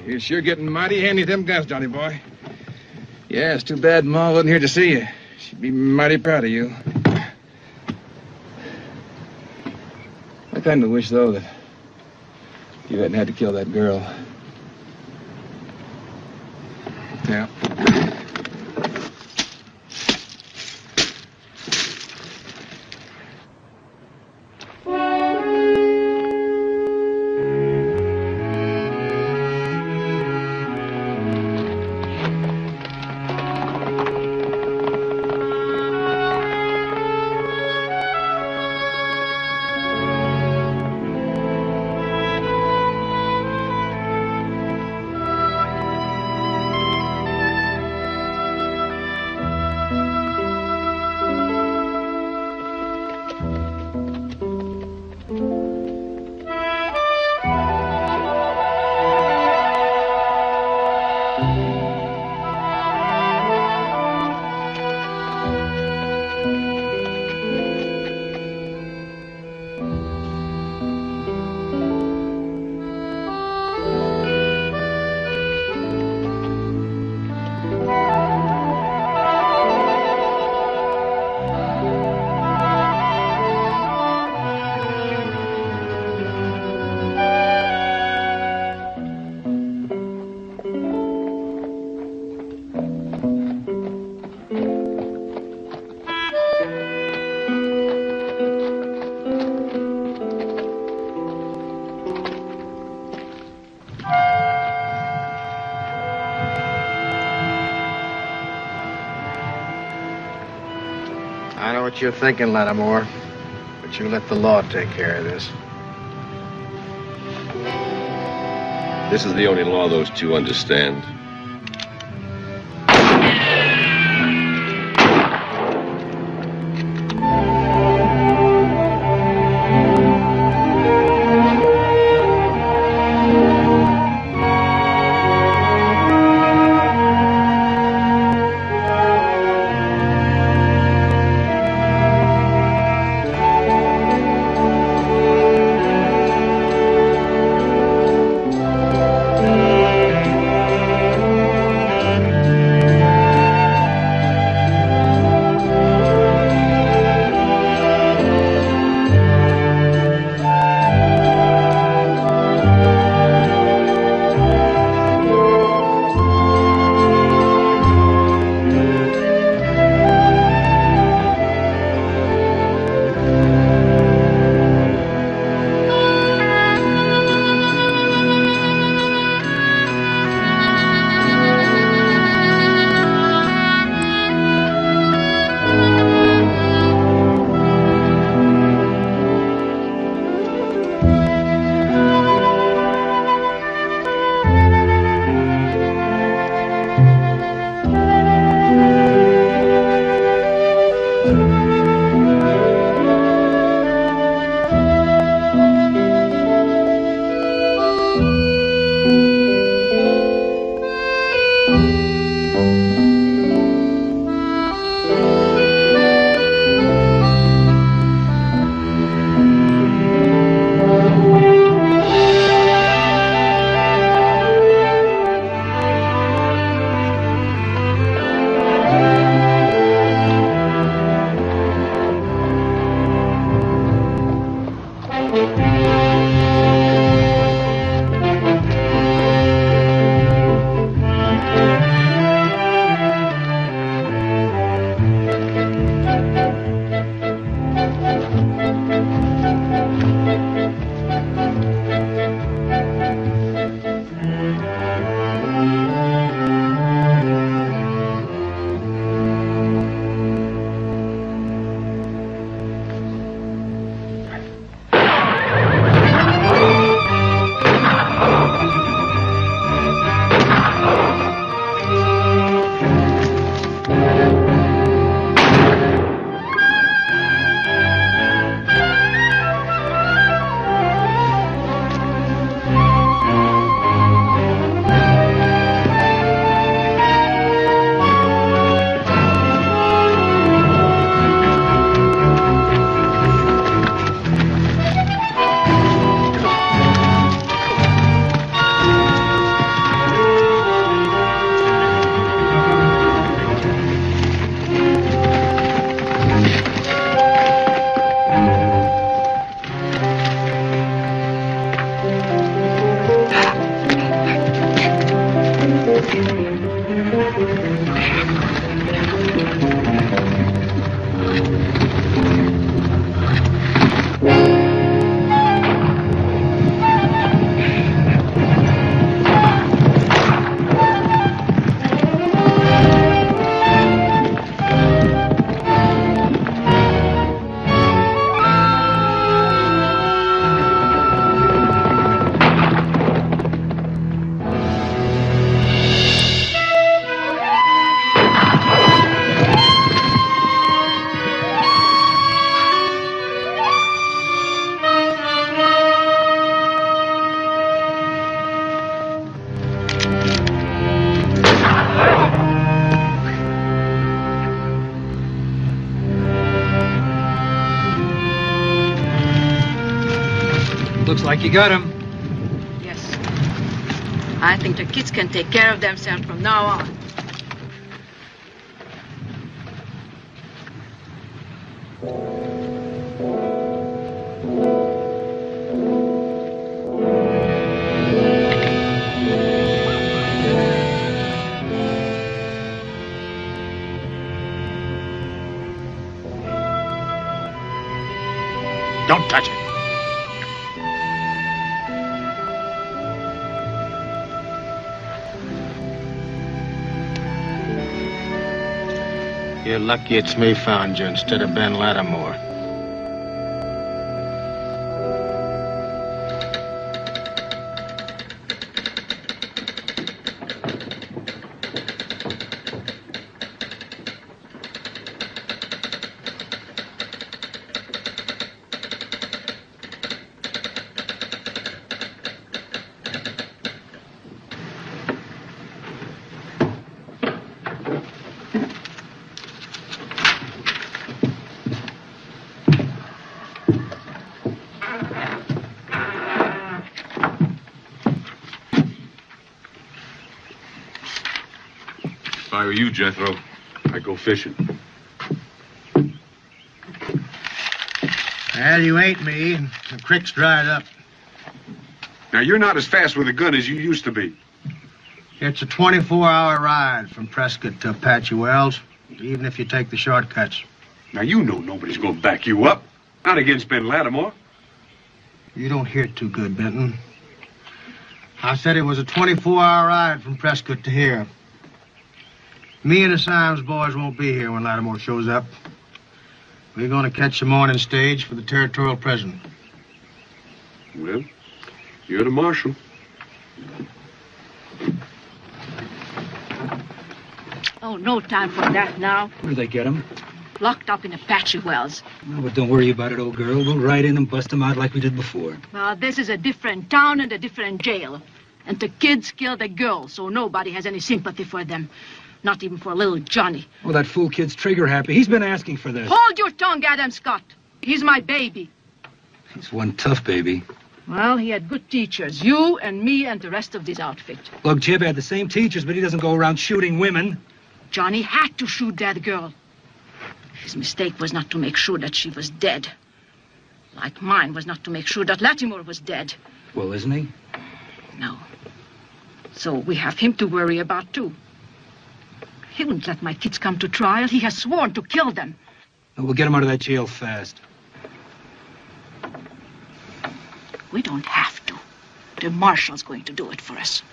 You're sure getting mighty handy with them guns, Johnny boy. Yeah, it's too bad Ma wasn't here to see you. She'd be mighty proud of you. I kind of wish, though, that you hadn't had to kill that girl. Yeah. I know what you're thinking, Lattimore, but you let the law take care of this. This is the only law those two understand. Looks like you got him. Yes. I think the kids can take care of themselves from now on. Don't touch it. You're lucky it's me found you instead of Ben Lattimore. If I were you, Jethro, I'd go fishing. Well, you ain't me, and the creek's dried up. Now, you're not as fast with a gun as you used to be. It's a 24-hour ride from Prescott to Apache Wells, even if you take the shortcuts. Now, you know nobody's going to back you up. Not against Ben Lattimore. You don't hear too good, Benton. I said it was a 24-hour ride from Prescott to here. Me and the Symes boys won't be here when Lattimore shows up. We're going to catch the morning stage for the territorial prison. Well, you're the marshal. Oh, no time for that now. Where'd they get him? Locked up in Apache Wells. No, but don't worry about it, old girl. We'll ride in and bust them out like we did before. Well, this is a different town and a different jail. And the kids killed a girl, so nobody has any sympathy for them. Not even for little Johnny. Oh, that fool kid's trigger happy. He's been asking for this. Hold your tongue, Adam Scott. He's my baby. He's one tough baby. Well, he had good teachers. You and me and the rest of this outfit. Look, Jib had the same teachers, but he doesn't go around shooting women. Johnny had to shoot that girl. His mistake was not to make sure that she was dead. Like mine was not to make sure that Lattimore was dead. Well, isn't he? No. So we have him to worry about, too. He wouldn't let my kids come to trial. He has sworn to kill them. We'll get him out of that jail fast. We don't have to. The marshal's going to do it for us.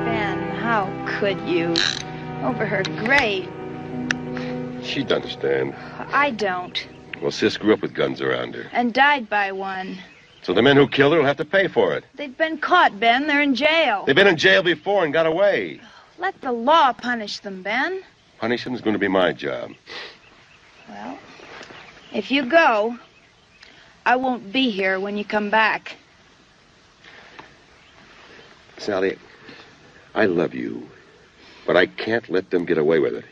Ben, how could you? Over her grave. She'd understand. I don't. Well, Sis grew up with guns around her. And died by one. So the men who killed her will have to pay for it. They've been caught, Ben. They're in jail. They've been in jail before and got away. Let the law punish them, Ben. Punishing's going to be my job. Well, if you go, I won't be here when you come back. Sally, I love you, but I can't let them get away with it.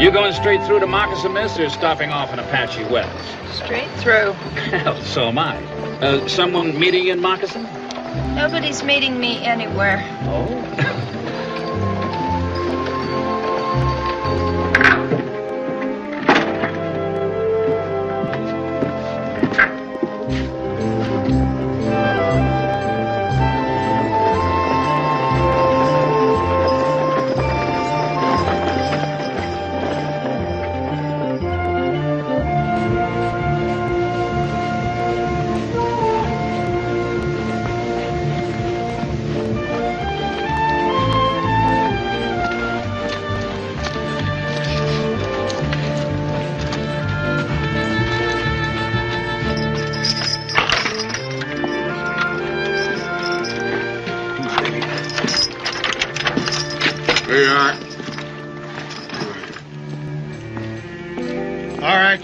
You going straight through to Moccasin, miss, or stopping off in Apache Wells? Straight through. Hell, so am I. Someone meeting in Moccasin? Nobody's meeting me anywhere. Oh?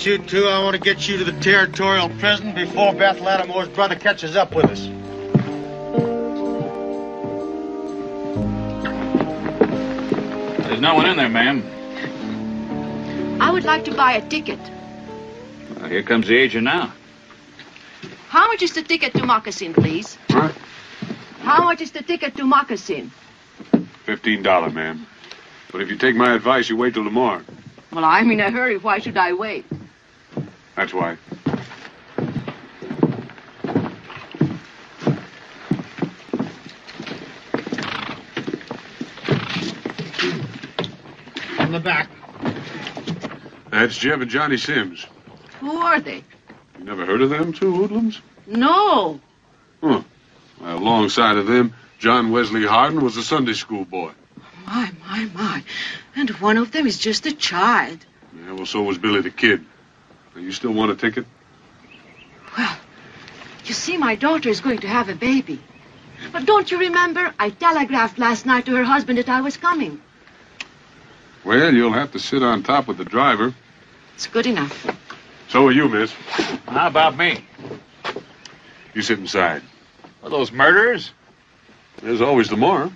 got you two, I want to get you to the territorial prison before Beth Lattimore's brother catches up with us. There's no one in there, ma'am. I would like to buy a ticket. Here comes the agent now. How much is the ticket to Moccasin, please? Huh? How much is the ticket to Moccasin? $15, ma'am. But if you take my advice, you wait till tomorrow. Well, I'm in a hurry. Why should I wait? That's why. On the back. That's Jeb and Johnny Sims. Who are they? You never heard of them two hoodlums? No. Huh. Well, alongside of them, John Wesley Hardin was a Sunday school boy. My. And one of them is just a child. Yeah, well, so was Billy the Kid. Now, you still want a ticket? Well, you see, my daughter is going to have a baby. But don't you remember? I telegraphed last night to her husband that I was coming. Well, you'll have to sit on top with the driver. It's good enough. So are you, miss. How about me? You sit inside. Are those murderers? There's always tomorrow.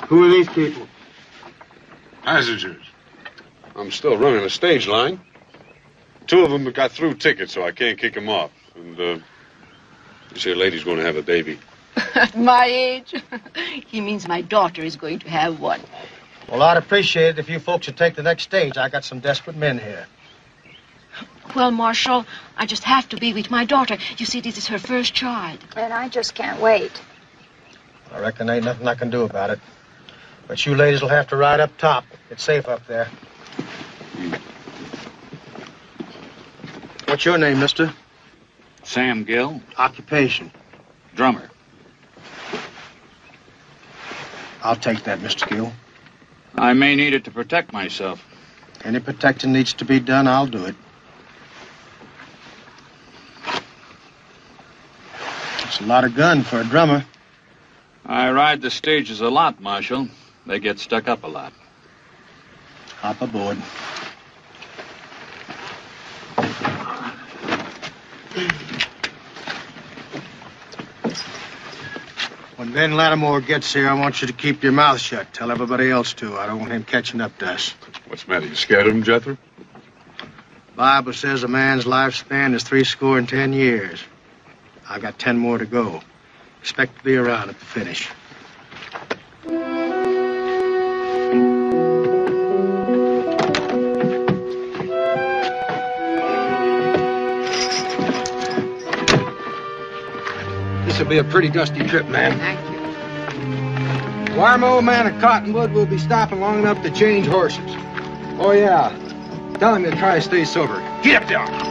Who are these people? Passengers. I'm still running a stage line. Two of them have got through tickets, so I can't kick them off. And, this here lady's going to have a baby. At my age? He means my daughter is going to have one. Well, I'd appreciate it if you folks would take the next stage. I got some desperate men here. Well, Marshal, I just have to be with my daughter. You see, this is her first child. And I just can't wait. I reckon ain't nothing I can do about it. But you ladies will have to ride up top. It's safe up there. What's your name, mister? Sam Gill, Occupation. drummer. I'll take that, Mr. Gill. I may need it to protect myself. Any protecting needs to be done, I'll do it. It's a lot of gun for a drummer. I ride the stages a lot, Marshal. They get stuck up a lot. Hop aboard. When Ben Lattimore gets here, I want you to keep your mouth shut. Tell everybody else to. I don't want him catching up to us. What's the matter? You scared of him, Jethro? Bible says a man's lifespan is 70 years. I've got 10 more to go. Expect to be around at the finish. This'll be a pretty dusty trip, man. Thank you. Wire my old man at Cottonwood will be stopping long enough to change horses. Oh, yeah. Tell him to try to stay sober. Get up there!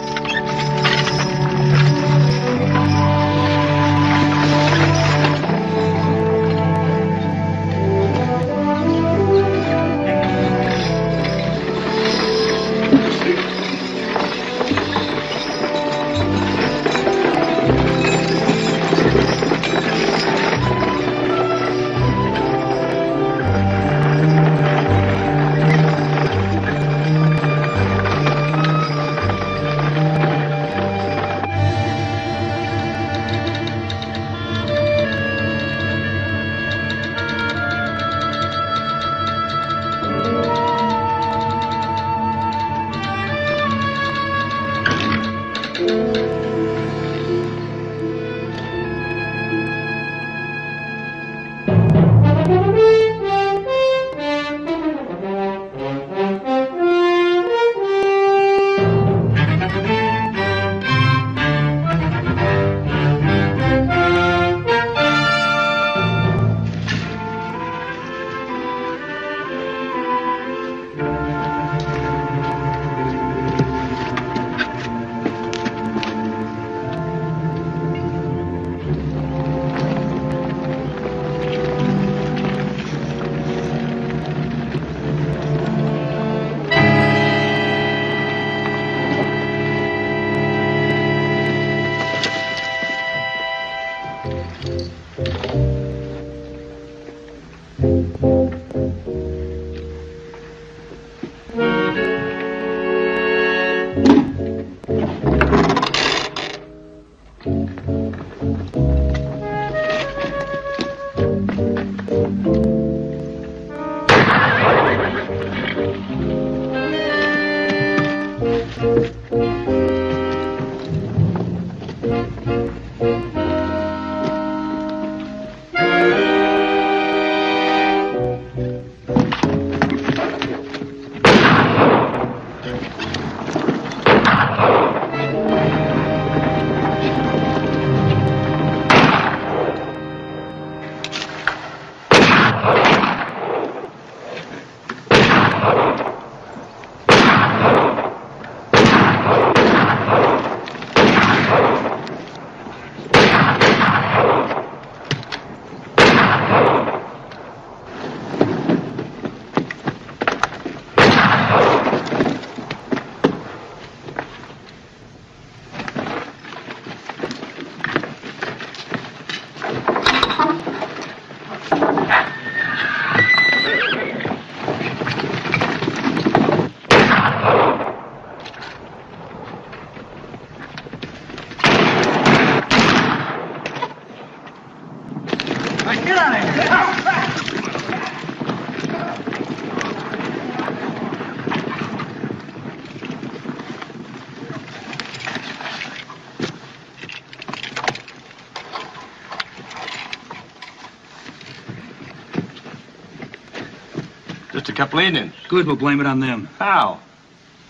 Just a couple Indians. Good, we'll blame it on them. How?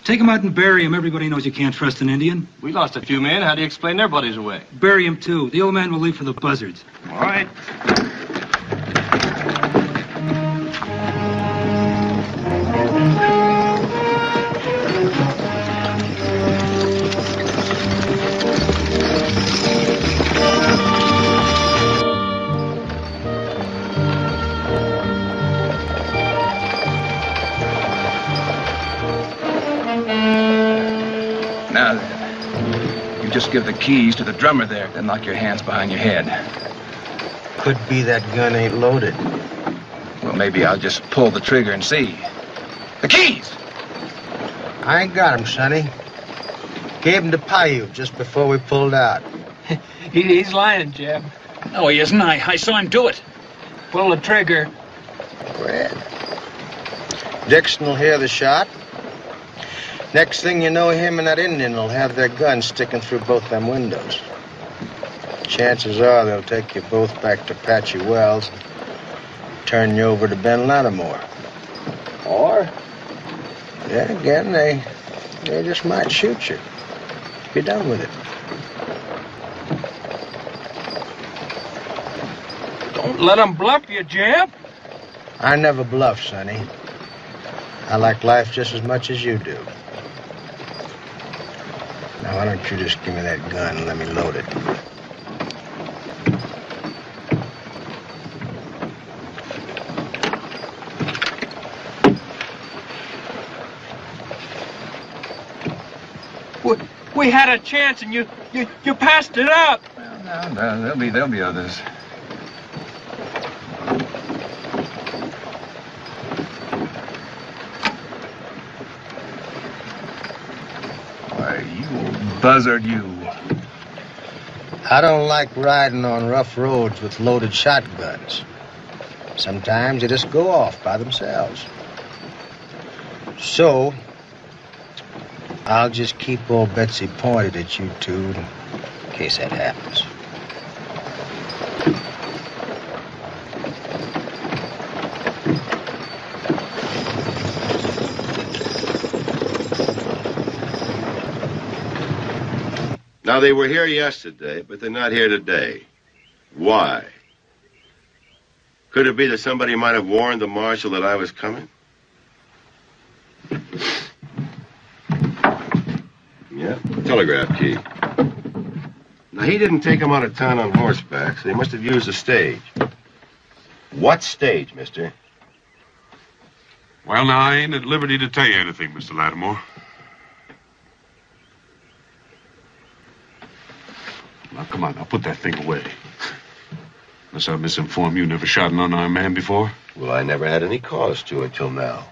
Take them out and bury them. Everybody knows you can't trust an Indian. We lost a few men. How do you explain their buddies away? Bury them, too. The old man will leave for the buzzards. All right. Now then, you just give the keys to the drummer there, then lock your hands behind your head. Could be that gun ain't loaded. Well, maybe I'll just pull the trigger and see. The keys! I ain't got 'em, Sonny. Gave 'em to Paiute just before we pulled out. He's lying, Jeb. No, he isn't. I saw him do it. Pull the trigger. Well, Dixon will hear the shot. Next thing you know, him and that Indian will have their guns sticking through both them windows. Chances are they'll take you both back to Apache Wells and turn you over to Ben Lattimore. Or, then again, they just might shoot you. Be done with it. Don't let him bluff you, Jeb. I never bluff, Sonny. I like life just as much as you do. Now, why don't you just give me that gun and let me load it? We had a chance and you passed it up. Well, no, there'll be others. Why, you buzzard, you. I don't like riding on rough roads with loaded shotguns. Sometimes they just go off by themselves. So, I'll just keep old Betsy pointed at you two in case that happens. Now, they were here yesterday, but they're not here today. Why? Could it be that somebody might have warned the marshal that I was coming? Yeah, telegraph key. Now, he didn't take them out of town on horseback, so they must have used a stage. What stage, mister? Well, now, I ain't at liberty to tell you anything, Mr. Lattimore. Now, come on, now, put that thing away. Unless I misinform you, never shot an unarmed man before? Well, I never had any cause to until now.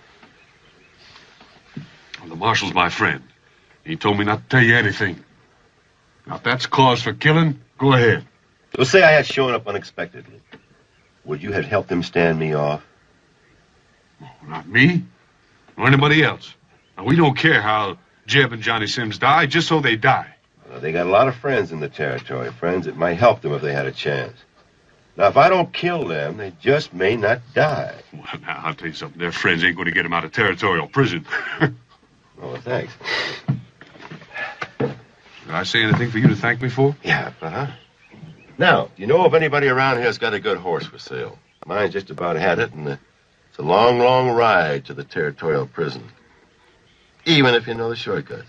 Well, the marshal's my friend. He told me not to tell you anything. Now, if that's cause for killing, go ahead. So say I had shown up unexpectedly. Would you have helped him stand me off? Not me, or anybody else. Now, we don't care how Jeb and Johnny Sims die just so they die. Well, they got a lot of friends in the territory, friends that might help them if they had a chance. Now, if I don't kill them, they just may not die. Well, now, I'll tell you something. Their friends ain't going to get them out of territorial prison. Oh, thanks. Did I say anything for you to thank me for? Yeah, uh-huh. Now, you know if anybody around here's got a good horse for sale? Mine's just about had it, and it's a long, long ride to the territorial prison. Even if you know the shortcuts.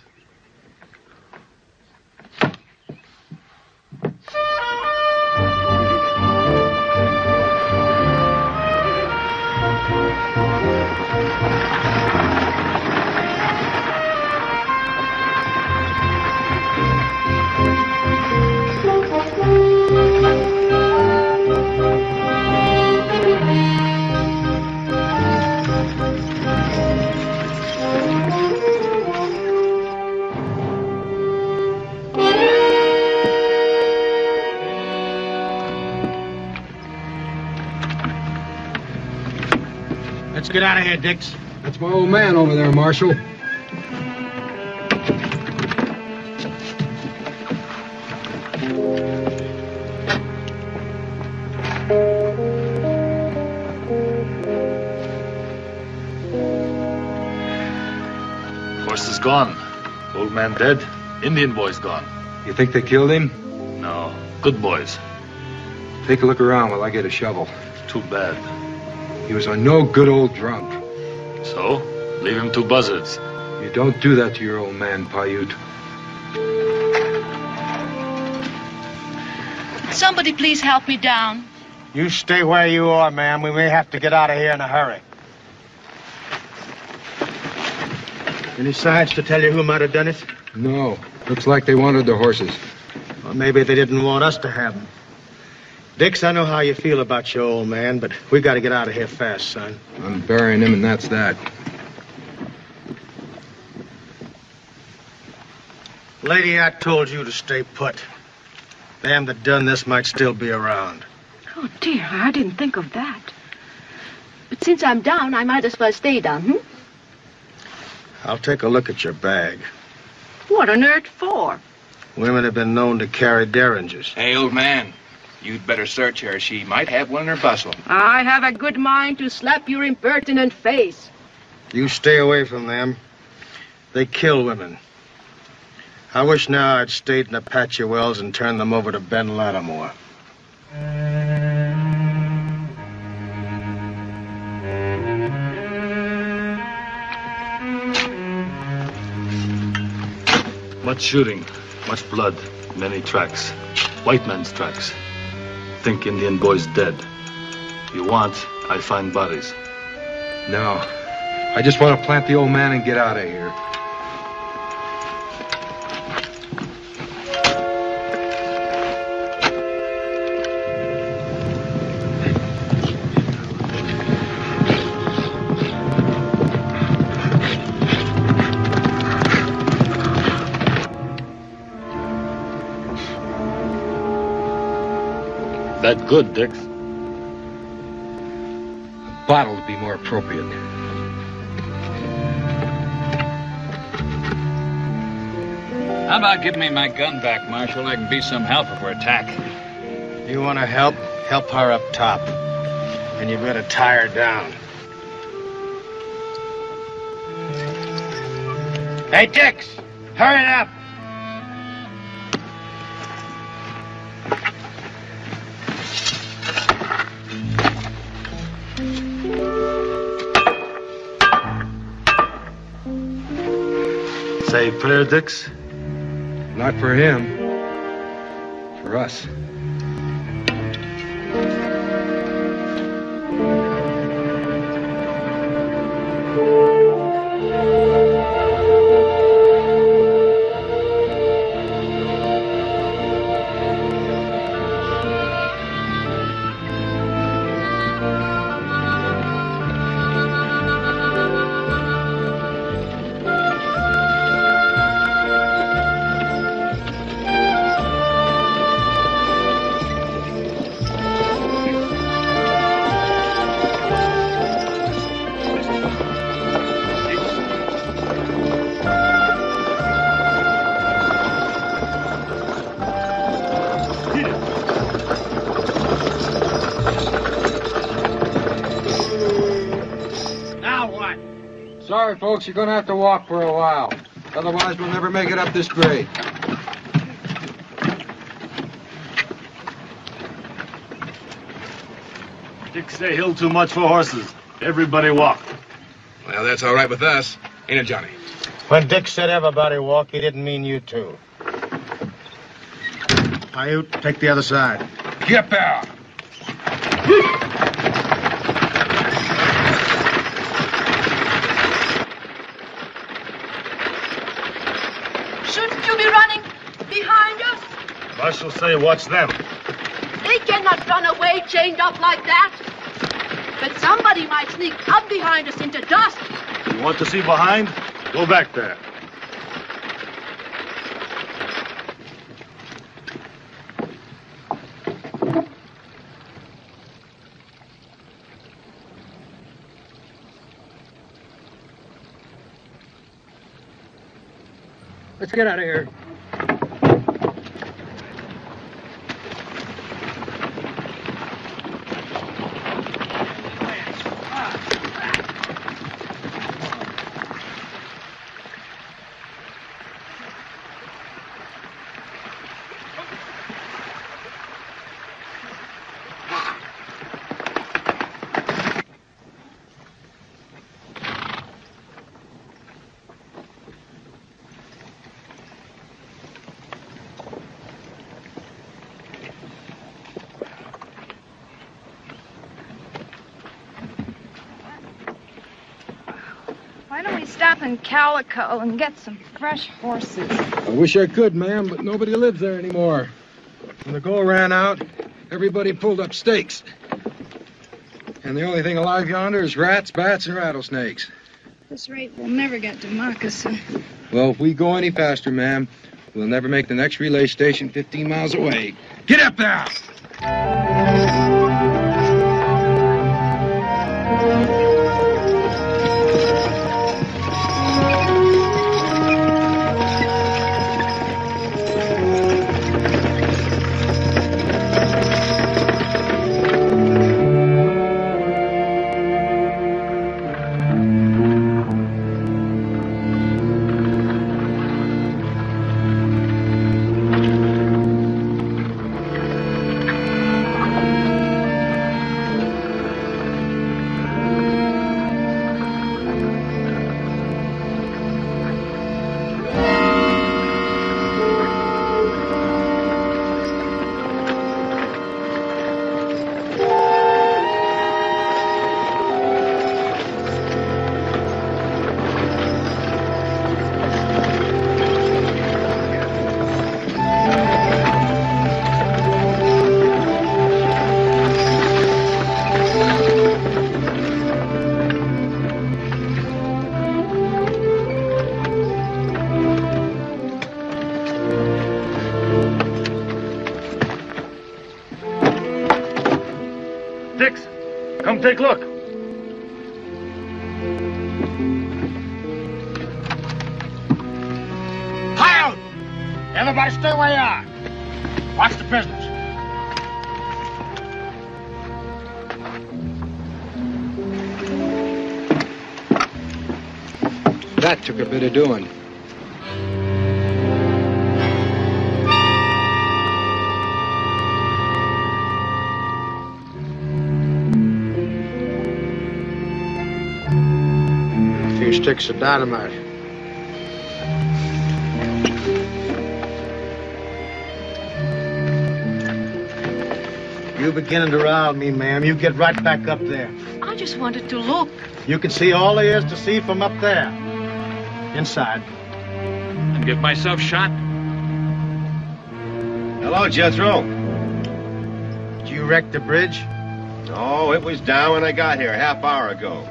Let's get out of here, Dix. That's my old man over there, Marshal. Horse is gone. Old man dead. Indian boy's gone. You think they killed him? No. Good boys. Take a look around while I get a shovel. Too bad. He was a no good old drunk. So? Leave him to buzzards. You don't do that to your old man, Paiute. Somebody please help me down. You stay where you are, ma'am. We may have to get out of here in a hurry. Any signs to tell you who might have done it? No. Looks like they wanted the horses. Well, maybe they didn't want us to have them. Dix, I know how you feel about your old man, but we got to get out of here fast, son. I'm burying him, and that's that. Lady, I told you to stay put. Them that done this might still be around. Oh, dear, I didn't think of that. But since I'm down, I might as well stay down, I'll take a look at your bag. What on earth for? Women have been known to carry derringers. Hey, old man, you'd better search her. She might have one in her bustle. I have a good mind to slap your impertinent face. You stay away from them. They kill women. I wish now I'd stayed in Apache Wells and turned them over to Ben Lattimore. Much shooting, much blood, many tracks. White man's tracks. Think Indian boy's dead. You want, I find bodies. No. I just want to plant the old man and get out of here. That good, Dix. A bottle would be more appropriate. How about giving me my gun back, Marshal? I can be some help if we're attacked. You want to help? Help her up top. And you better tie her down. Hey, Dix! Hurry it up! Say prayer, Dix? Not for him. For us. Sorry, folks, you're gonna have to walk for a while. Otherwise, we'll never make it up this grade. Dick say hill too much for horses. Everybody walk. Well, that's all right with us. Ain't it, Johnny? When Dick said everybody walk, he didn't mean you two. Paiute, take the other side. Get there! Shouldn't you be running behind us? Marshal say watch them. They cannot run away chained up like that. But somebody might sneak up behind us into dust. You want to see behind? Go back there. Let's get out of here. Why don't we stop in Calico and get some fresh horses? I wish I could, ma'am, but nobody lives there anymore. When the gold ran out, everybody pulled up stakes. And the only thing alive yonder is rats, bats, and rattlesnakes. At this rate, we'll never get to Moccasin. Well, if we go any faster, ma'am, we'll never make the next relay station 15 miles away. Get up there! Dix, come take a look. Pile! Everybody stay where you are. Watch the prisoners. That took a bit of doing. A few sticks of dynamite. You beginning to rile me, ma'am. You get right back up there. I just wanted to look. You can see all there is to see from up there. Inside. And get myself shot? Hello, Jethro. Did you wreck the bridge? No, it was down when I got here a half hour ago.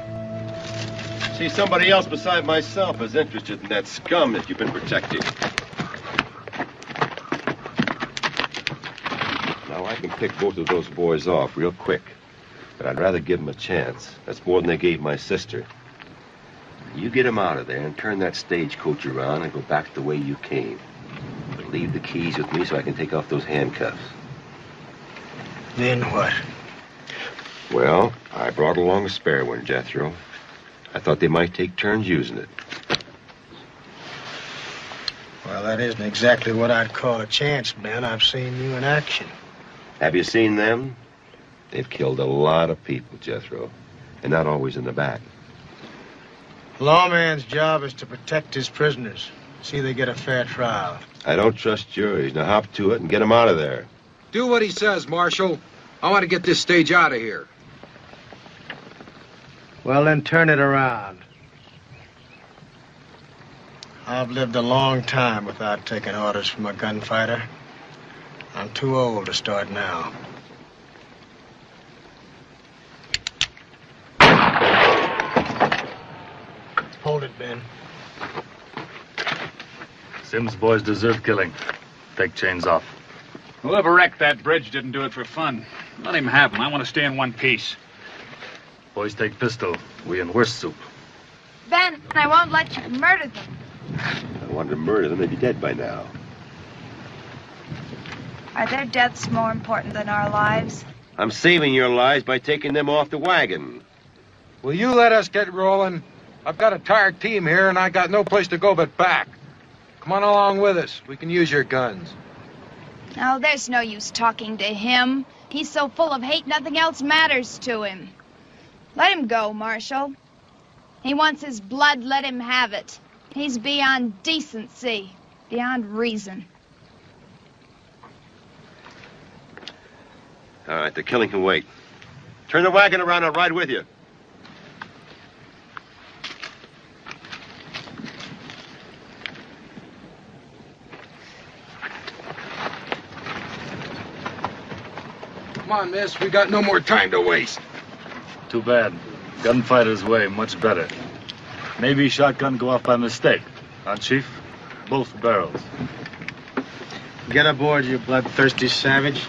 See, somebody else beside myself is interested in that scum that you've been protecting. Now, I can pick both of those boys off real quick, but I'd rather give them a chance. That's more than they gave my sister. You get them out of there and turn that stagecoach around and go back the way you came. But leave the keys with me so I can take off those handcuffs. Then what? Well, I brought along a spare one, Jethro. I thought they might take turns using it. Well, that isn't exactly what I'd call a chance, Ben. I've seen you in action. Have you seen them? They've killed a lot of people, Jethro, and not always in the back. Lawman's job is to protect his prisoners. See they get a fair trial. I don't trust juries. Now hop to it and get them out of there. Do what he says, Marshal. I want to get this stage out of here. Well, then turn it around. I've lived a long time without taking orders from a gunfighter. I'm too old to start now. Hold it, Ben. Sim's boys deserve killing. Take chains off. Whoever wrecked that bridge didn't do it for fun. Let him have them. I want to stay in one piece. Boys take pistol. We in worse soup. Ben, I won't let you murder them. I wanted to murder them. They'd be dead by now. Are their deaths more important than our lives? I'm saving your lives by taking them off the wagon. Will you let us get rolling? I've got a tired team here, and I got no place to go but back. Come on along with us. We can use your guns. Oh, there's no use talking to him. He's so full of hate, nothing else matters to him. Let him go, Marshal. He wants his blood, let him have it. He's beyond decency, beyond reason. All right, the killing can wait. Turn the wagon around, I'll ride with you. Come on, miss. We got no more time to waste. Too bad. Gunfighter's way, much better. Maybe shotgun go off by mistake. Huh, Chief? Both barrels. Get aboard, you bloodthirsty savage.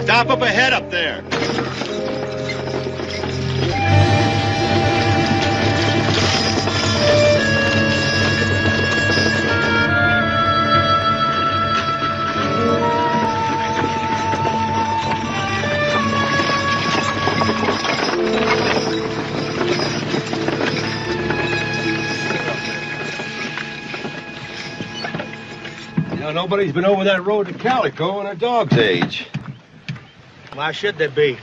Stop up ahead up there. You know, nobody's been over that road to Calico in a dog's age. Why should there be?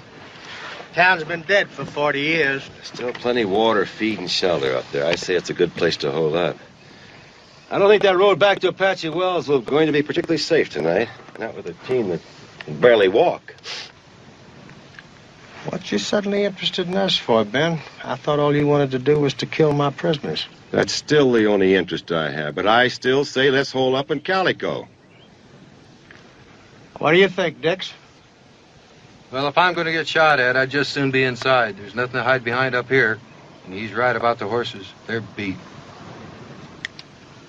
Town's been dead for 40 years. Still plenty of water, feed, and shelter up there. I say it's a good place to hold up. I don't think that road back to Apache Wells is going to be particularly safe tonight. Not with a team that can barely walk. What you suddenly interested in us for, Ben? I thought all you wanted to do was to kill my prisoners. That's still the only interest I have, but I still say let's hole up in Calico. What do you think, Dix? Well, if I'm going to get shot at, I'd just soon be inside. There's nothing to hide behind up here. And he's right about the horses. They're beat.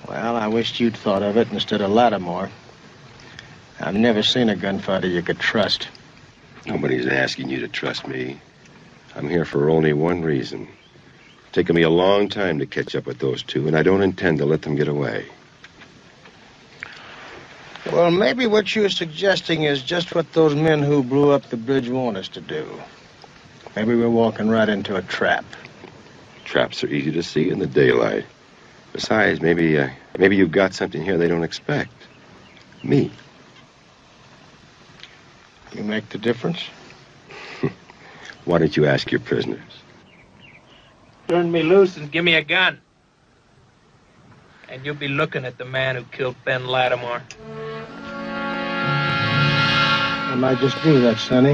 Well, I wished you'd thought of it instead of Lattimore. I've never seen a gunfighter you could trust. Nobody's asking you to trust me. I'm here for only one reason. It's taken me a long time to catch up with those two, and I don't intend to let them get away. Well, maybe what you're suggesting is just what those men who blew up the bridge want us to do. Maybe we're walking right into a trap. Traps are easy to see in the daylight. Besides, maybe you've got something here they don't expect. Me. You make the difference? Why don't you ask your prisoners? Turn me loose and give me a gun. And you'll be looking at the man who killed Ben Lattimore. I might just do that, Sonny.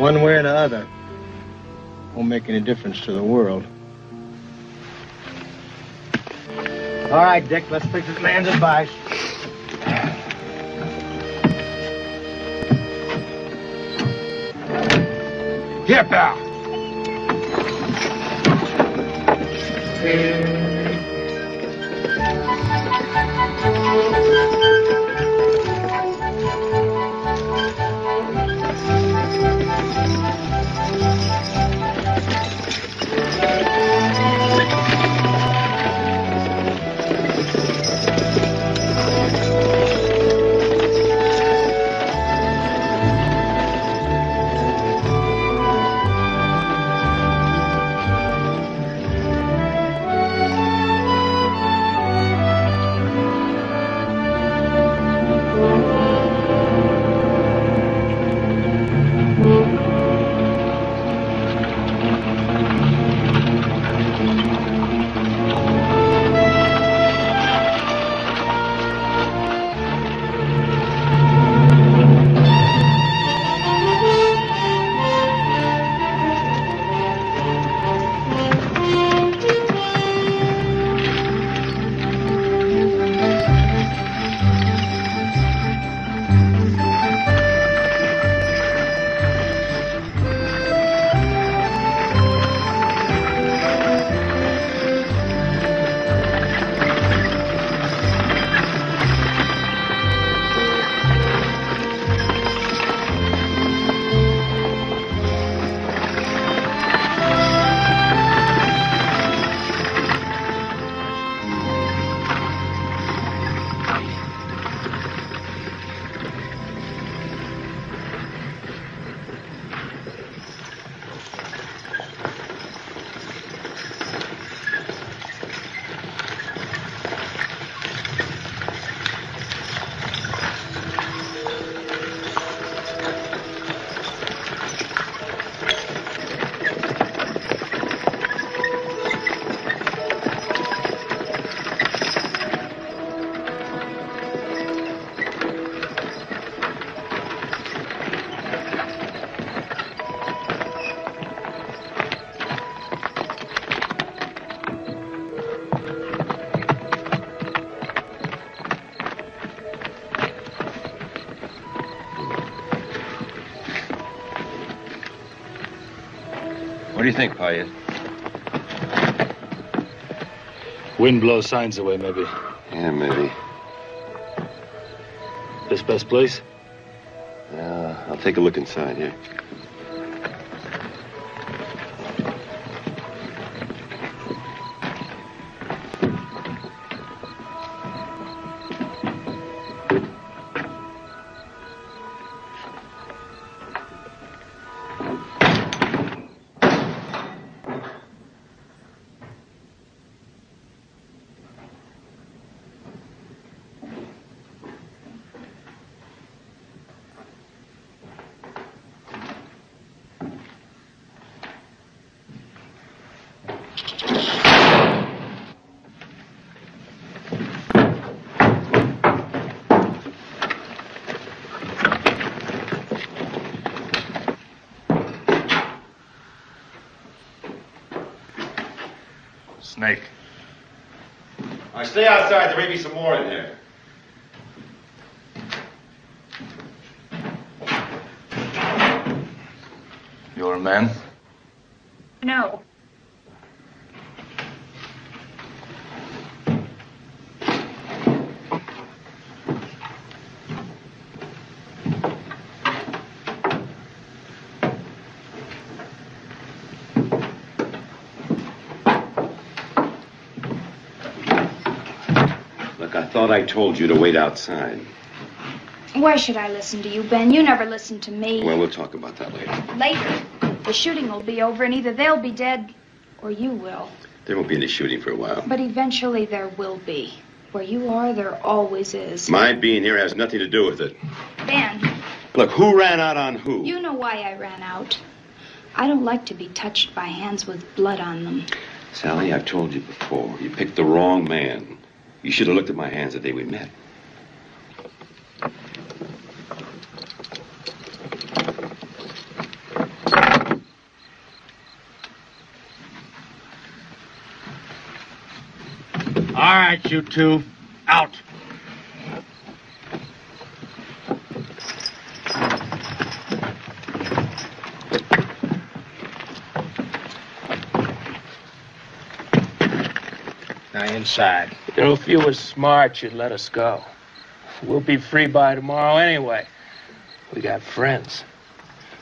One way or the other. Won't make any difference to the world. All right, Dick, let's take this man's advice. Here, pal. What do you think, Payet? Wind blows signs away, maybe. Yeah, maybe. This best place? Yeah, I'll take a look inside, yeah. Snake. All right, stay outside. There may be some more in there. You're a man? No. Look, I thought I told you to wait outside. Why should I listen to you, Ben? You never listen to me. Well, we'll talk about that later. Later, the shooting will be over, and either they'll be dead or you will. There won't be any shooting for a while. But eventually there will be. Where you are, there always is. My being here has nothing to do with it. Ben. Look, who ran out on who? You know why I ran out. I don't like to be touched by hands with blood on them. Sally, I've told you before. You picked the wrong man. You should have looked at my hands the day we met. right, you two. Out. Now inside. You know, if you were smart, you'd let us go. We'll be free by tomorrow anyway. We got friends.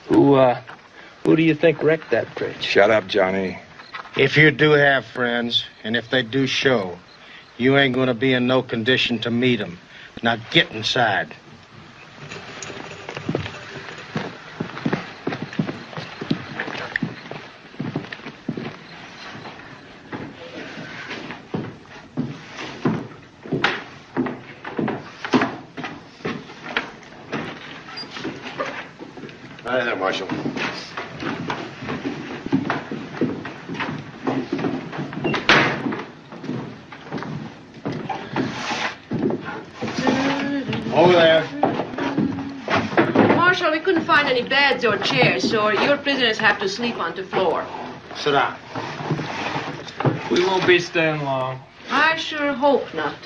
Who do you think wrecked that bridge? Shut up, Johnny. If you do have friends, and if they do show, you ain't gonna be in no condition to meet them. Now get inside. Hi there, Marshal. Over there. Marshal, we couldn't find any beds or chairs, so your prisoners have to sleep on the floor. Sit down. We won't be staying long. I sure hope not.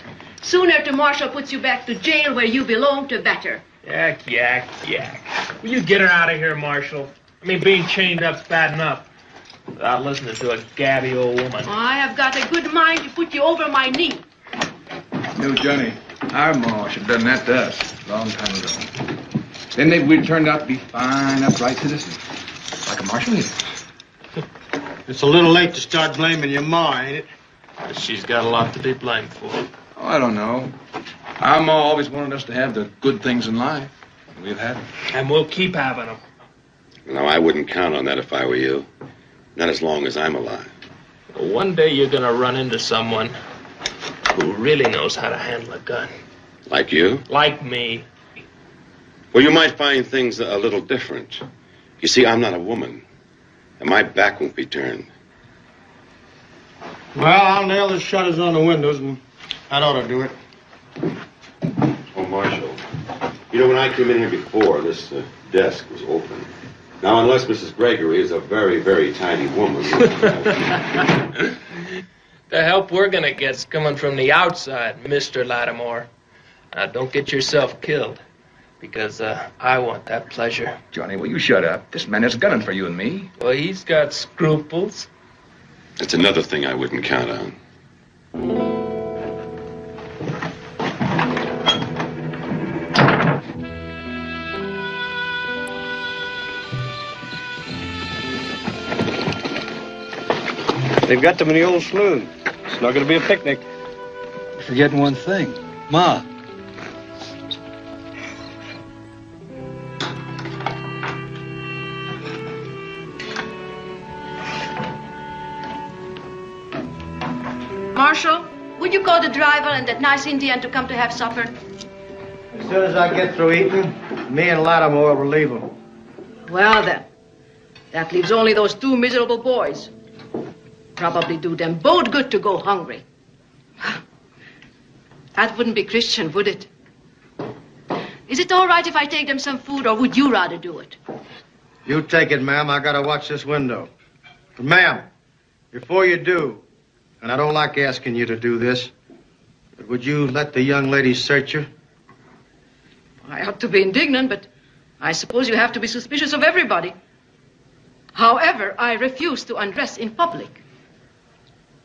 Sooner the marshal puts you back to jail where you belong, the better. Yak, yak, yak. Will you get her out of here, Marshal? I mean, being chained up's bad enough. Without listening to a gabby old woman. I have got a good mind to put you over my knee. No, Johnny. Our ma should have done that to us a long time ago. Then maybe we'd turned out to be fine, upright citizens. Like a marshal here. It's a little late to start blaming your ma, ain't it? She's got a lot to be blamed for. Oh, I don't know. Our ma always wanted us to have the good things in life. And we've had them. And we'll keep having them. No, I wouldn't count on that if I were you. Not as long as I'm alive. One day you're gonna run into someone who really knows how to handle a gun. Like you? Like me. Well, you might find things a little different. You see, I'm not a woman. And my back won't be turned. Well, I'll nail the shutters on the windows, and that ought to do it. Oh, Marshal. You know, when I came in here before, this desk was open. Now, unless Mrs. Gregory is a very, very tiny woman. The help we're gonna get's coming from the outside, Mr. Lattimore. Now, don't get yourself killed, because I want that pleasure. Johnny, will you shut up? This man is gunning for you and me. Well, he's got scruples. That's another thing I wouldn't count on. They've got them in the old saloon. It's not going to be a picnic. You're forgetting one thing. Ma. Marshal, would you call the driver and that nice Indian to come to have supper? As soon as I get through eating, me and Lattimore will leave them. Well, then. That leaves only those two miserable boys. Probably do them both good to go hungry. That wouldn't be Christian, would it? Is it all right if I take them some food, or would you rather do it? You take it, ma'am. I gotta watch this window. But, ma'am, before you do, and I don't like asking you to do this, but would you let the young lady search you? I ought to be indignant, but I suppose you have to be suspicious of everybody. However, I refuse to undress in public.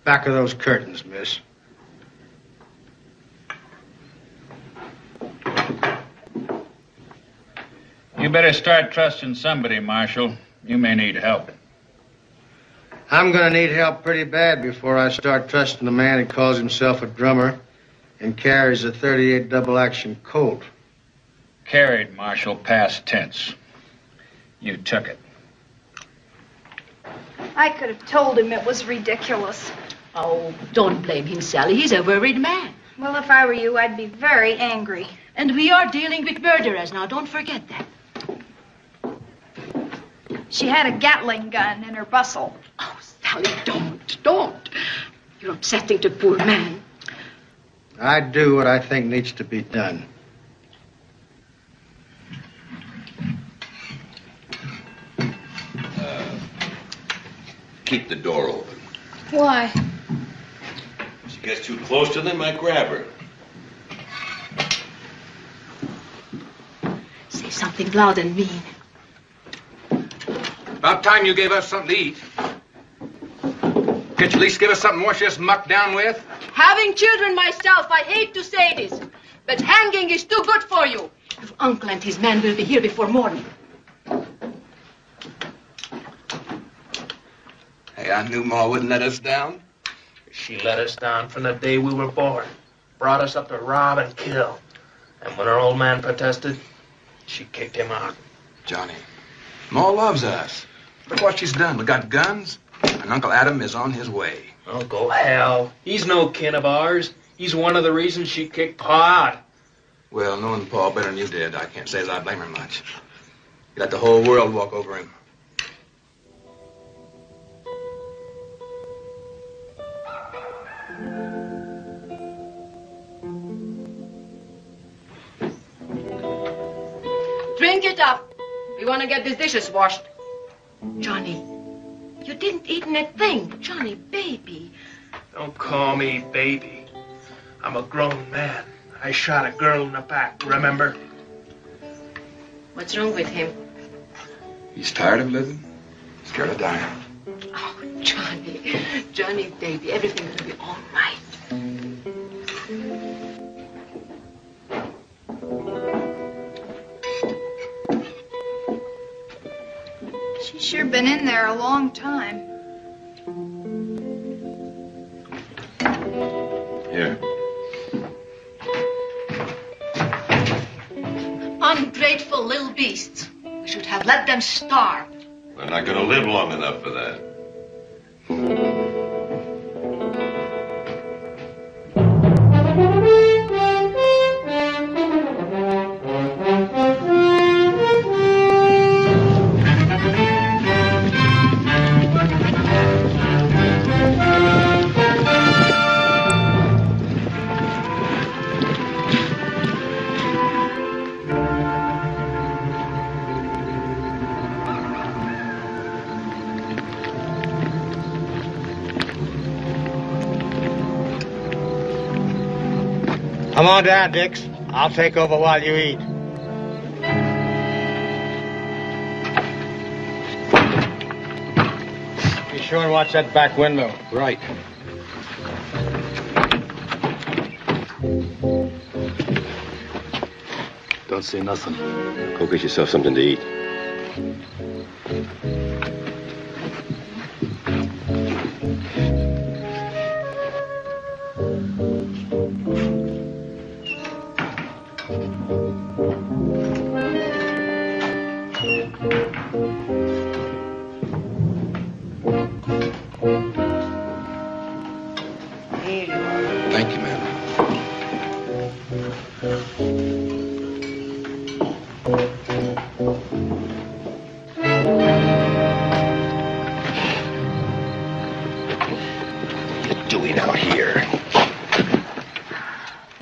Back of those curtains, miss. You better start trusting somebody, Marshal. You may need help. I'm gonna need help pretty bad before I start trusting the man who calls himself a drummer and carries a .38 double-action Colt. Carried, Marshal, past tense. You took it. I could have told him it was ridiculous. Oh, don't blame him, Sally. He's a worried man. Well, if I were you, I'd be very angry. And we are dealing with murderers now. Don't forget that. She had a Gatling gun in her bustle. Oh, Sally, don't. You're upsetting the poor man. I do what I think needs to be done. Keep the door open. Why? She gets too close to them, I grab her. Say something loud and mean. About time you gave us something to eat. Can't you at least give us something more to just muck down with? Having children myself, I hate to say this, but hanging is too good for you. Your uncle and his men will be here before morning. Hey, I knew Ma wouldn't let us down. She let us down from the day we were born. Brought us up to rob and kill. And when our old man protested, she kicked him out. Johnny, Ma loves us. Look what she's done. We got guns, and Uncle Adam is on his way. Oh, go hell. He's no kin of ours. He's one of the reasons she kicked Pa out. Well, knowing Paul better than you did, I can't say as I blame her much. You let the whole world walk over him. Drink it up. We want to get these dishes washed. Johnny, you didn't eat a thing. Johnny, baby. Don't call me baby. I'm a grown man. I shot a girl in the back, remember? What's wrong with him? He's tired of living, scared of dying. Oh, Johnny. Johnny, baby, everything will be all right. She's sure been in there a long time. Here. Ungrateful little beasts. We should have let them starve. We're not going to live long enough for that. Come on down, Dix. I'll take over while you eat. Be sure and watch that back window. Right. Don't say nothing. Go get yourself something to eat. Thank you, ma'am. What are you doing out here?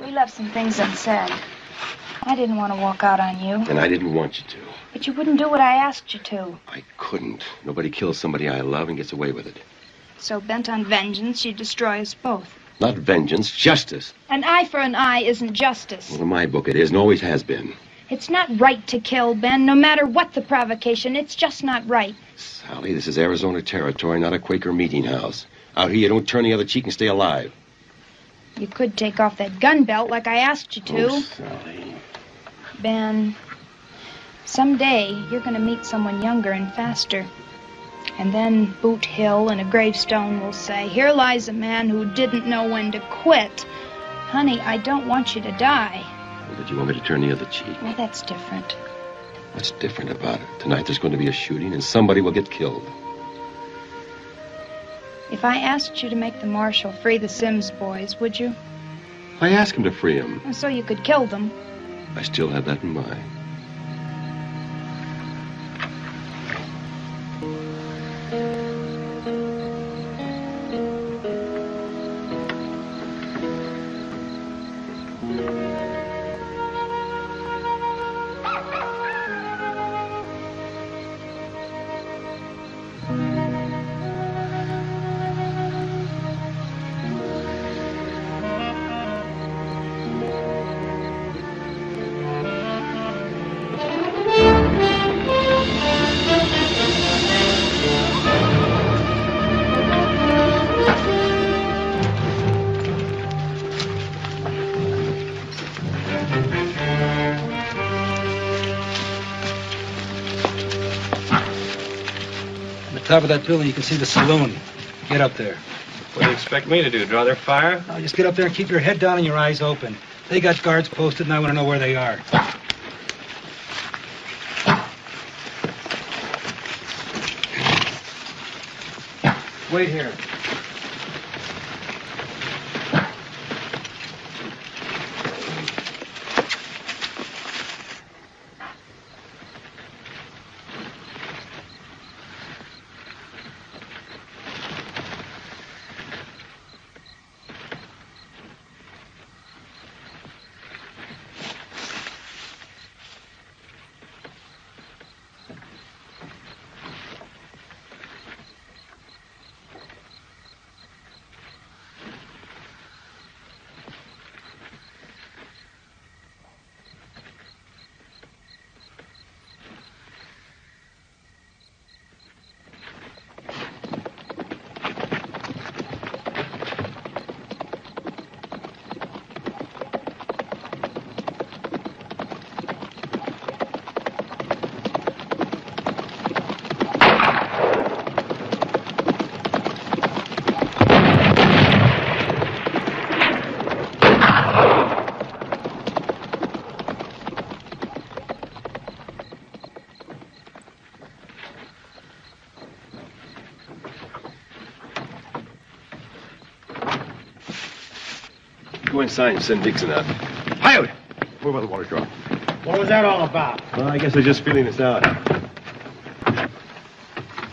We left some things unsaid. I didn't want to walk out on you, And I didn't want you to. but you wouldn't do what I asked you to. I couldn't. Nobody kills somebody I love and gets away with it. So bent on vengeance, you'd destroy us both. Not vengeance, justice. An eye for an eye isn't justice. Well, in my book it is and always has been. It's not right to kill, Ben, no matter what the provocation. It's just not right. Sally, this is Arizona territory, not a Quaker meeting house. Out here, you don't turn the other cheek and stay alive. You could take off that gun belt like I asked you to. Oh, Sally. Ben, someday you're going to meet someone younger and faster. And then Boot Hill and a gravestone will say, "Here lies a man who didn't know when to quit." Honey, I don't want you to die. Well, did you want me to turn the other cheek? Well, that's different. What's different about it? Tonight there's going to be a shooting and somebody will get killed. If I asked you to make the marshal free the Sims boys, would you? I asked him to free him. So you could kill them. I still have that in mind. top of that building, you can see the saloon. Get up there. What do you expect me to do, draw their fire? Now, just get up there and keep your head down and your eyes open. They got guards posted, and I want to know where they are. Wait here. Go inside and send Dixon out. Hired! Where will the water drop? What was that all about? Well, I guess they're just feeling us out.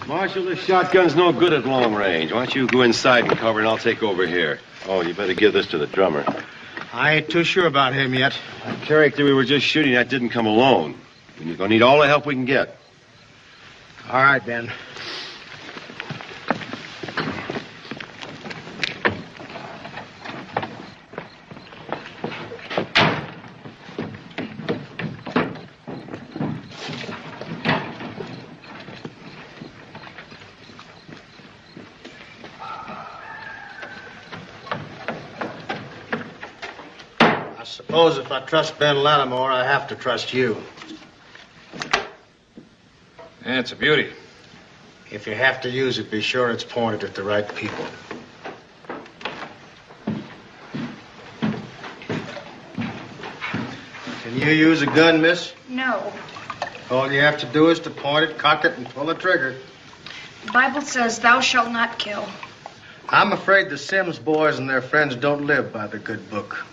Marshal, this shotgun's no good at long range. Why don't you go inside and cover, and I'll take over here. Oh, you better give this to the drummer. I ain't too sure about him yet. That character we were just shooting at didn't come alone. And you're gonna need all the help we can get. All right, then. I suppose if I trust Ben Lattimore, I have to trust you. Yeah, it's a beauty. If you have to use it, be sure it's pointed at the right people. Can you use a gun, miss? No. All you have to do is to point it, cock it, and pull the trigger. The Bible says, thou shalt not kill. I'm afraid the Sims boys and their friends don't live by the good book.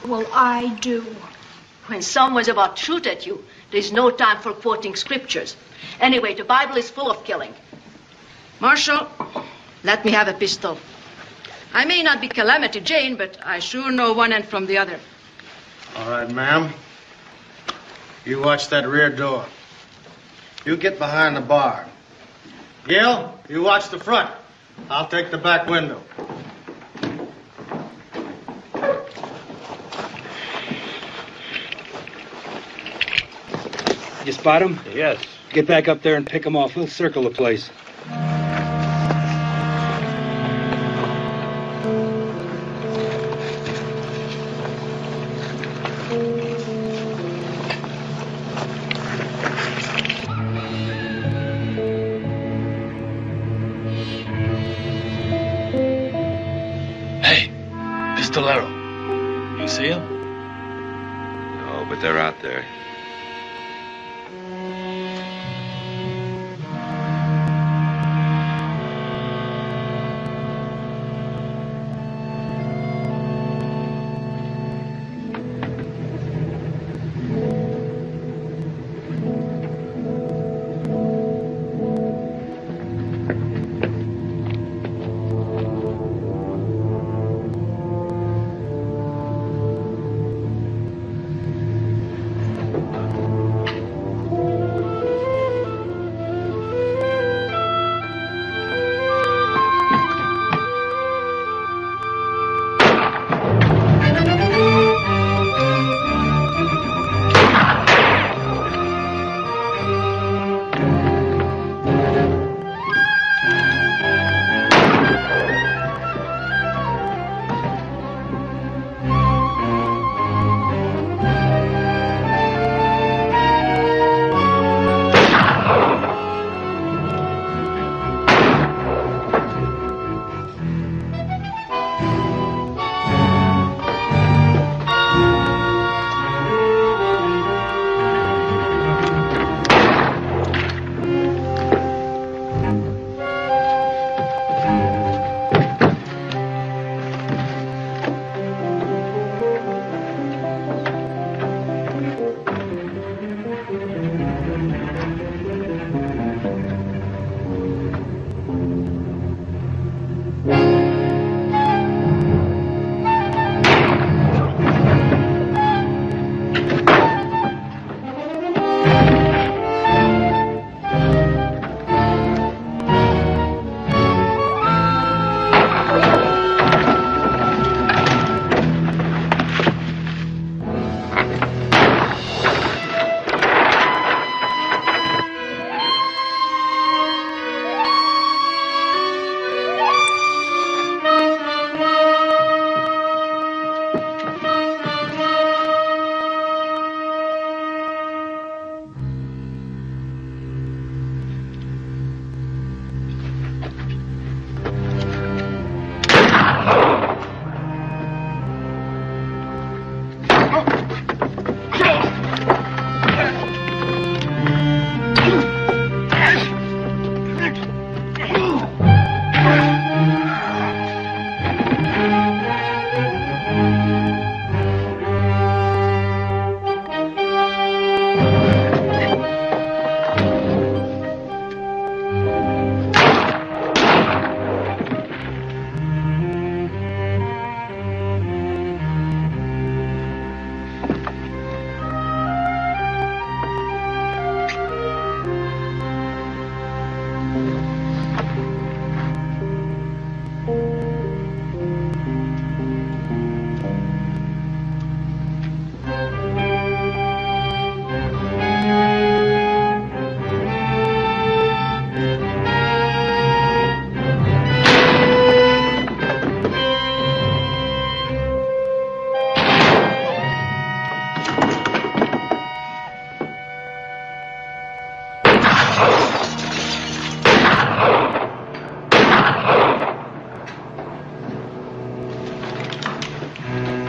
Well, I do. When someone's about to shoot at you, there's no time for quoting scriptures. Anyway, the Bible is full of killing. Marshal, let me have a pistol. I may not be Calamity Jane, but I sure know one end from the other. All right, ma'am. You watch that rear door. You get behind the bar. Gil, you watch the front. I'll take the back window. You spot him? Yes. Get back up there and pick him off. We'll circle the place. Hey, Pistolero. You see him? No, but they're out there.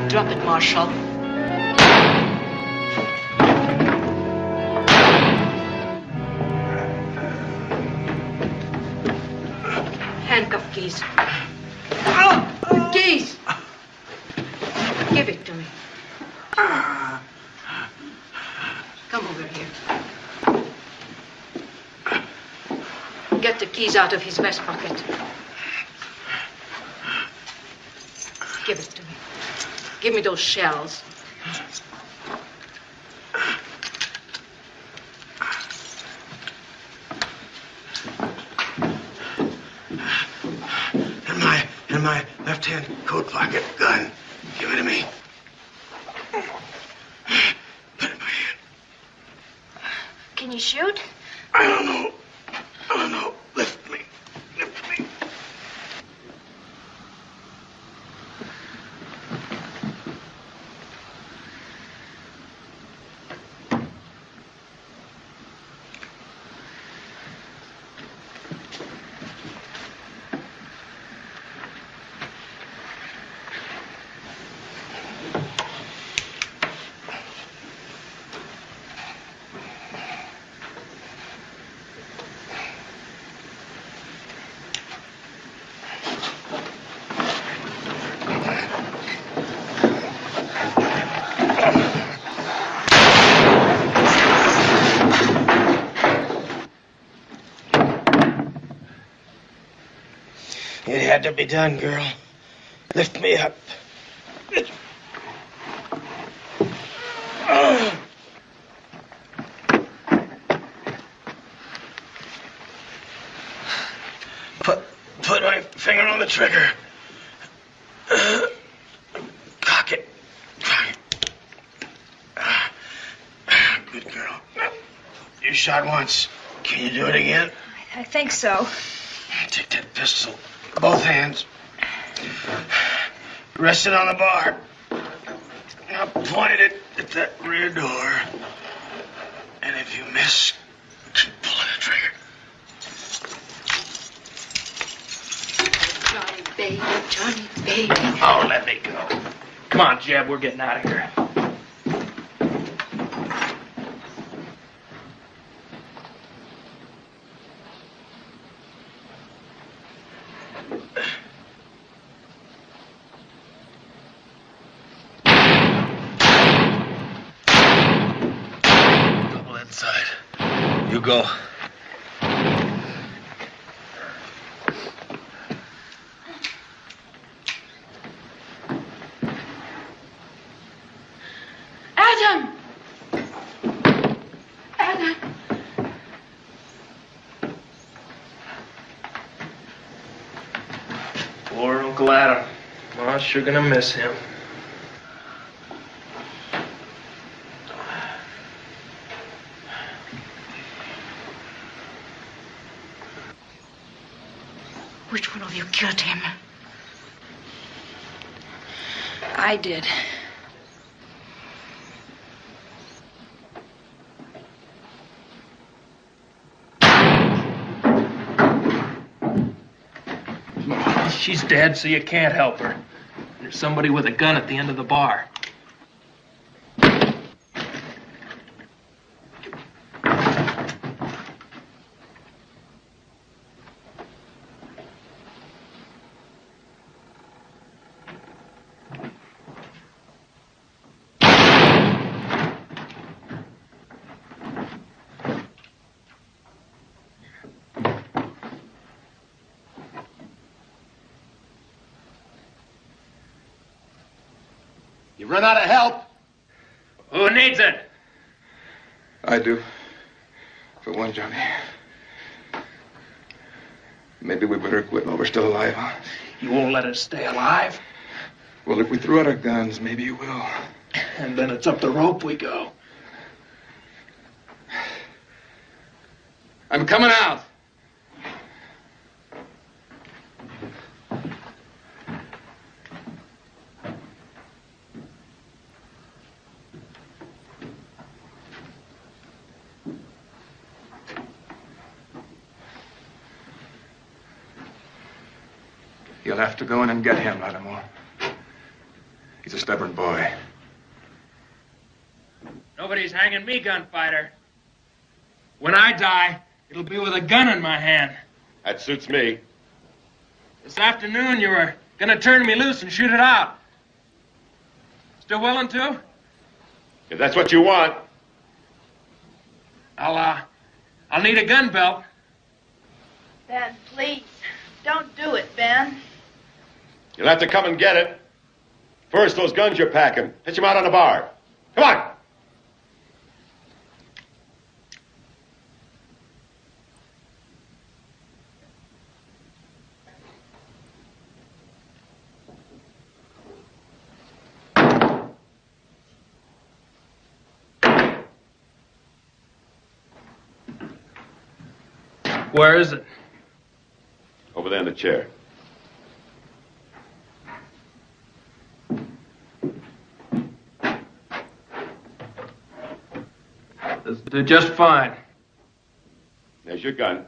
Drop it, Marshal. Handcuff keys. Keys! Give it to me. Come over here. Get the keys out of his vest pocket. Give it to me. Give me those shells. In my left-hand coat pocket, gun. Give it to me. Put it in my hand. Can you shoot? I don't know. Lift me. It had to be done, girl. Lift me up. Put my finger on the trigger. Cock it. Good girl. You shot once. Can you do it again? I think so. Take that pistol. Both hands. Rest it on the bar. Now point it at that rear door. And if you miss, keep pulling the trigger. Johnny, baby. Oh, let me go. Come on, Jeb, we're getting out of here. Couple inside. You go. Adam! Adam! Poor Uncle Adam. I'm sure gonna miss him. Which one of you killed him? I did. She's dead, so you can't help her. There's somebody with a gun at the end of the bar. You run out of help? Who needs it? I do. For one, Johnny. Maybe we better quit while we're still alive, huh? You won't let us stay alive? Well, if we threw out our guns, maybe you will. And then it's up the rope we go. I'm coming out. You'll have to go in and get him, Lattimore. He's a stubborn boy. Nobody's hanging me, gunfighter. When I die, it'll be with a gun in my hand. That suits me. This afternoon, you were gonna turn me loose and shoot it out. Still willing to? If that's what you want. I'll need a gun belt. Ben, please. Don't do it, Ben. You'll have to come and get it. First, those guns you're packing. Pitch them out on the bar. Come on. Where is it? Over there in the chair. They're just fine. There's your gun.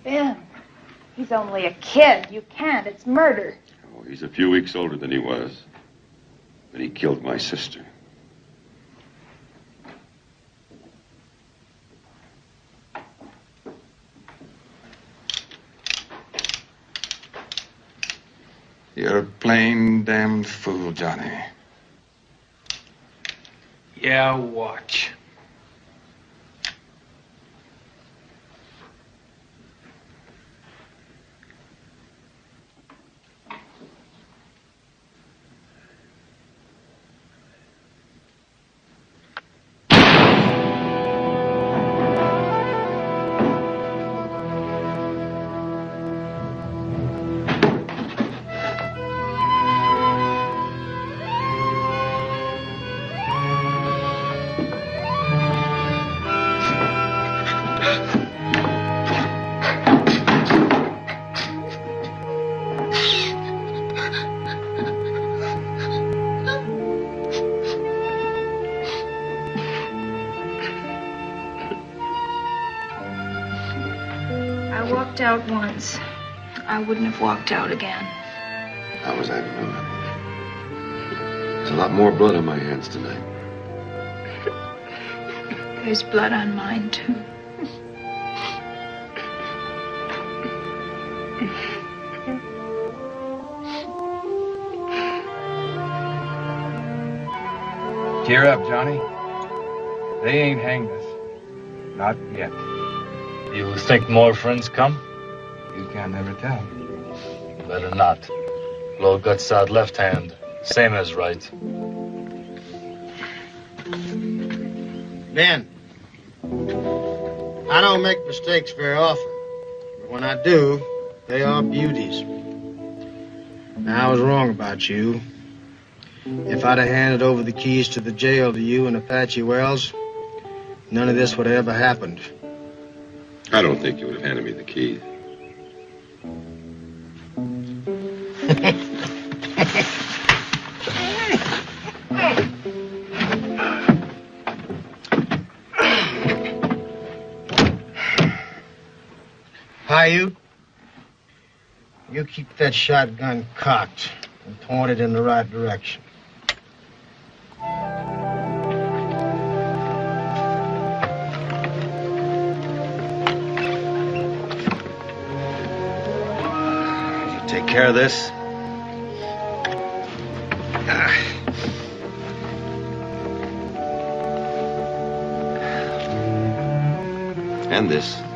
Ben, he's only a kid. You can't. It's murder. Oh, he's a few weeks older than he was. But he killed my sister. You're a plain damned fool, Johnny. Yeah, watch. I walked out once. I wouldn't have walked out again. How was I to know that? There's a lot more blood on my hands tonight. There's blood on mine, too. Cheer up, Johnny. They ain't hanged us. Not yet. You think more friends come? You can never tell. Better not. Blow guts out left hand, same as right. Ben, I don't make mistakes very often, but when I do, they are beauties. Now, I was wrong about you. If I'd have handed over the keys to the jail to you and Apache Wells, none of this would have ever happened. I don't think you would have handed me the keys. Paiute, you keep that shotgun cocked and pointed in the right direction. take care of this? And this.